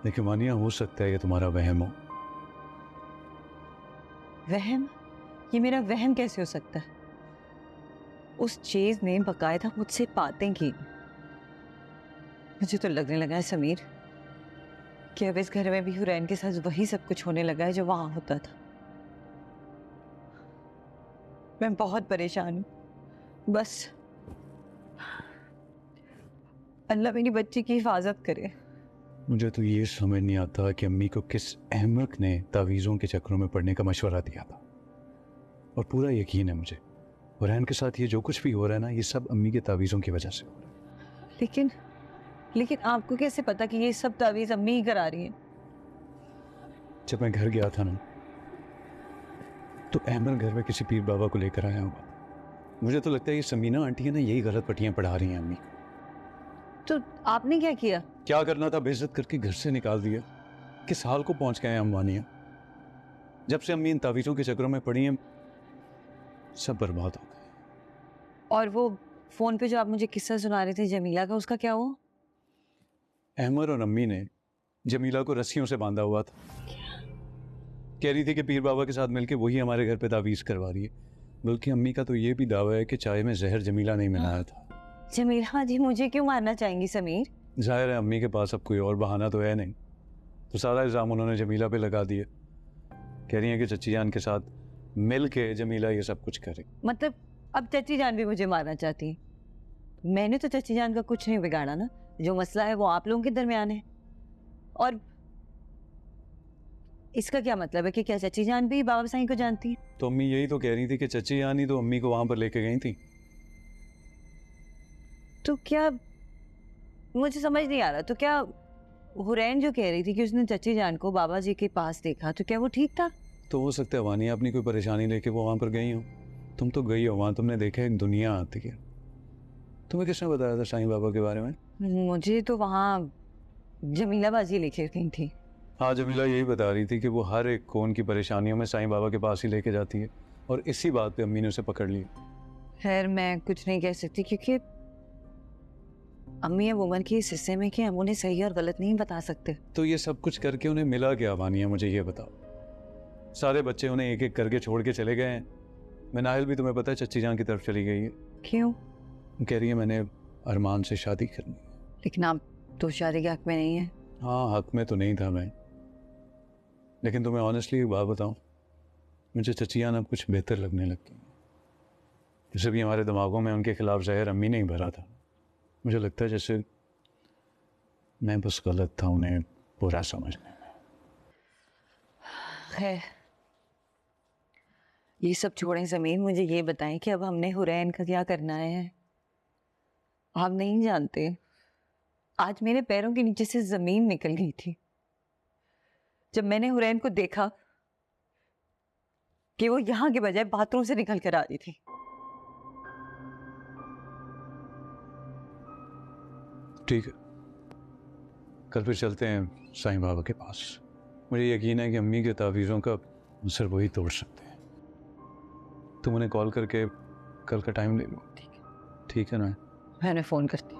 लेकिन मानिया, हो सकता है ये तुम्हारा वहम हो। वहम? ये मेरा वहम कैसे हो सकता है? उस चीज ने बकायदा मुझसे बातें की। मुझे तो लगने लगा है समीर कि अब इस घर में भी हुरैन के साथ वही सब कुछ होने लगा है जो वहां होता था। मैं बहुत परेशान हूं। बस अल्लाह मेरी बच्ची की हिफाजत करे। मुझे तो ये समझ नहीं आता कि अम्मी को किस अहमक ने तावीज़ों के चक्रों में पड़ने का मशवरा दिया था। और पूरा यकीन है मुझे, हुरैन के साथ ये जो कुछ भी हो रहा है ना, ये सब अम्मी के तावीज़ों की वजह से हो रहा है। लेकिन लेकिन आपको कैसे पता कि ये सब तावीज अम्मी ही करा रही हैं? जब मैं घर गया था ना, तो अहमद घर में किसी पीर बाबा को लेकर आया हुआ। मुझे तो लगता है ये समीना आंटी है ना, यही गलत पट्टियां पढ़ा रही हैं अम्मी को। तो आपने क्या किया? क्या करना था, बेइज्जत करके घर से निकाल दिया। किस हाल को पहुंच गए हैं हम वानिया। जब से अम्मी इन तावीज़ों के चक्रों में पड़ी हैं, सब बर्बाद हो गए। और वो फोन पे जो आप मुझे किस्सा सुना रहे थे जमीला का, उसका क्या हुआ? अहमद और अम्मी ने जमीला को रस्सियों से बांधा हुआ था। कह रही थी कि पीर बाबा के साथ मिलकर वही हमारे घर पे तावीज़ करवा रही है। बल्कि अम्मी का तो ये भी दावा है कि चाय में जहर जमीला नहीं मिलाया था। जमीला जी मुझे क्यों मारना चाहेंगी समीर? जाहिर है अम्मी के पास अब कोई और बहाना तो है नहीं, तो सारा इल्ज़ाम उन्होंने जमीला पे लगा दिया। कह रही हैं कि चच्ची जान के साथ मिल के जमीला ये सब कुछ करे। मतलब अब चची जान भी मुझे मारना चाहती है? मैंने तो चची जान का कुछ नहीं बिगाड़ा ना। जो मसला है वो आप लोगों के दरमियान है। और इसका क्या मतलब है कि क्या चची जान भी बाबा साईं को जानती है? तो अम्मी यही तो कह रही थी कि चच्ची जान ही तो अम्मी को वहां पर लेके गई थी। तो क्या, मुझे समझ नहीं आ रहा, तो क्या हुरैन जो कह रही थी कि उसने चची जान को बाबा जी के पास देखा, तो क्या वो ठीक था? तो हो सकता है वानिया अपनी कोई परेशानी लेके वो वहां पर गई हो। तुम तो गई हो वहां, तुमने देखा एक दुनिया आती है। तुम्हें किसने बताया था साईं बाबा के बारे में? मुझे तो वहां जमीला बाजी लेके गई थी। हाँ, जमीला यही बता रही थी कि वो हर एक को उनकी परेशानियों में साईं बाबा के पास ही लेके जाती है। और इसी बात पे अम्मी ने उसे पकड़ लिया। खैर मैं कुछ नहीं कह सकती क्योंकि अम्मी अब उम्र की इस हिस्से में कि हम उन्हें सही और गलत नहीं बता सकते। तो ये सब कुछ करके उन्हें मिला क्या वानिया, मुझे ये बताओ। सारे बच्चे उन्हें एक एक करके छोड़ के चले गए हैं। मिनाइल भी तुम्हें पता है चच्ची जान की तरफ चली गई है। क्यों? कह रही है मैंने अरमान से शादी करनी है। लेकिन आप तो शादी के हक में नहीं है। हाँ, हक में तो नहीं था मैं, लेकिन तुम्हें ऑनेस्टली एक बात बताऊं, मुझे चच्ची जान अब कुछ बेहतर लगने लग गई। जैसे भी हमारे दिमागों में उनके खिलाफ जहर अम्मी ने ही भरा था। मुझे लगता है जैसे मैं बस गलत था उन्हें बुरा समझने में। खैर ये सब छोड़ें ज़मीन, मुझे ये बताएं कि अब हमने हुरैन का क्या करना है? आप नहीं जानते, आज मेरे पैरों के नीचे से जमीन निकल गई थी जब मैंने हुरैन को देखा कि वो यहां के बजाय बाथरूम से निकल कर आ रही थी। ठीक है, कल फिर चलते हैं साईं बाबा के पास। मुझे यकीन है कि अम्मी के तावीज़ों का असर वही तोड़ सकते हैं। तुम उन्हें कॉल करके कल का टाइम ले लो। ठीक है, ठीक है ना? मैंने फोन करती।